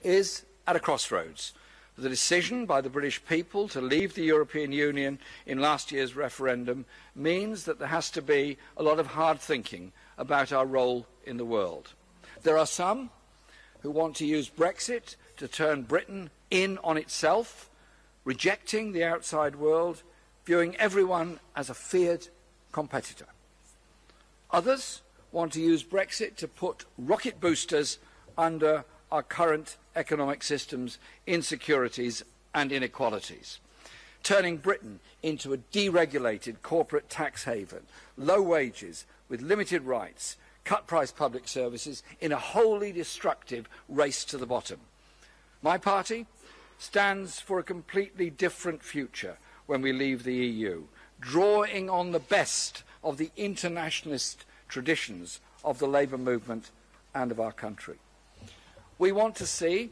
is at a crossroads. The decision by the British people to leave the European Union in last year's referendum means that there has to be a lot of hard thinking about our role in the world. There are some who want to use Brexit to turn Britain in on itself, rejecting the outside world, viewing everyone as a feared competitor. Others want to use Brexit to put rocket boosters under our current economic system's insecurities and inequalities, turning Britain into a deregulated corporate tax haven, low wages with limited rights, cut-price public services in a wholly destructive race to the bottom. My party stands for a completely different future when we leave the EU, drawing on the best of the internationalist traditions of the labour movement and of our country. We want to see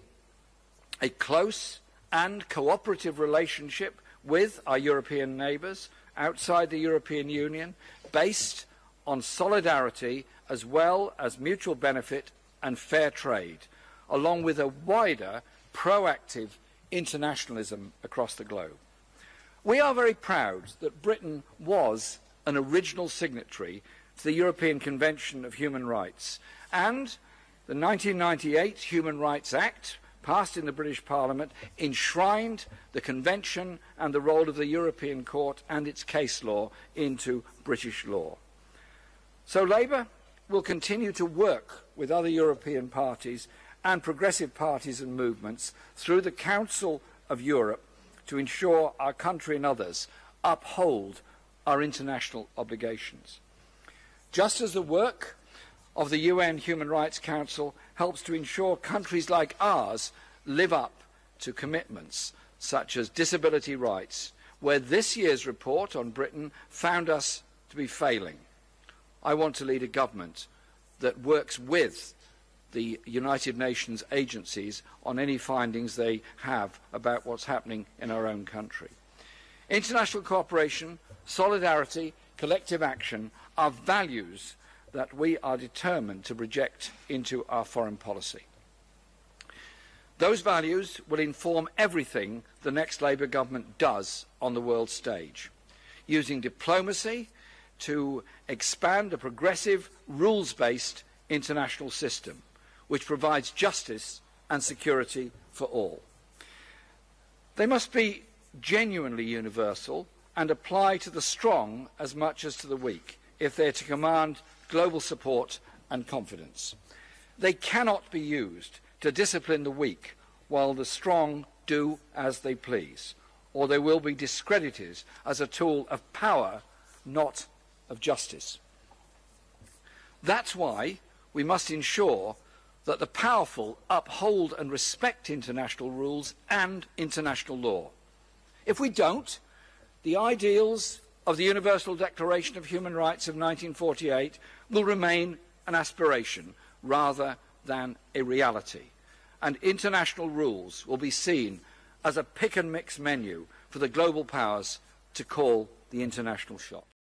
a close and cooperative relationship with our European neighbours outside the European Union, based on solidarity as well as mutual benefit and fair trade, along with a wider, proactive internationalism across the globe. We are very proud that Britain was an original signatory to the European Convention of Human Rights, and the 1998 Human Rights Act, passed in the British Parliament, enshrined the Convention and the role of the European Court and its case law into British law. So Labour will continue to work with other European parties and progressive parties and movements through the Council of Europe to ensure our country and others uphold our international obligations. Just as the work of the UN Human Rights Council helps to ensure countries like ours live up to commitments such as disability rights, where this year's report on Britain found us to be failing, I want to lead a government that works with the United Nations agencies on any findings they have about what's happening in our own country. International cooperation, solidarity, collective action are values that we are determined to project into our foreign policy. Those values will inform everything the next Labour government does on the world stage, using diplomacy to expand a progressive, rules-based international system which provides justice and security for all. They must be genuinely universal and apply to the strong as much as to the weak if they're to command global support and confidence. They cannot be used to discipline the weak while the strong do as they please, or they will be discredited as a tool of power, not of justice. That's why we must ensure that the powerful uphold and respect international rules and international law. If we don't, the ideals of the Universal Declaration of Human Rights of 1948 will remain an aspiration rather than a reality, and international rules will be seen as a pick and mix menu for the global powers to call the international shot.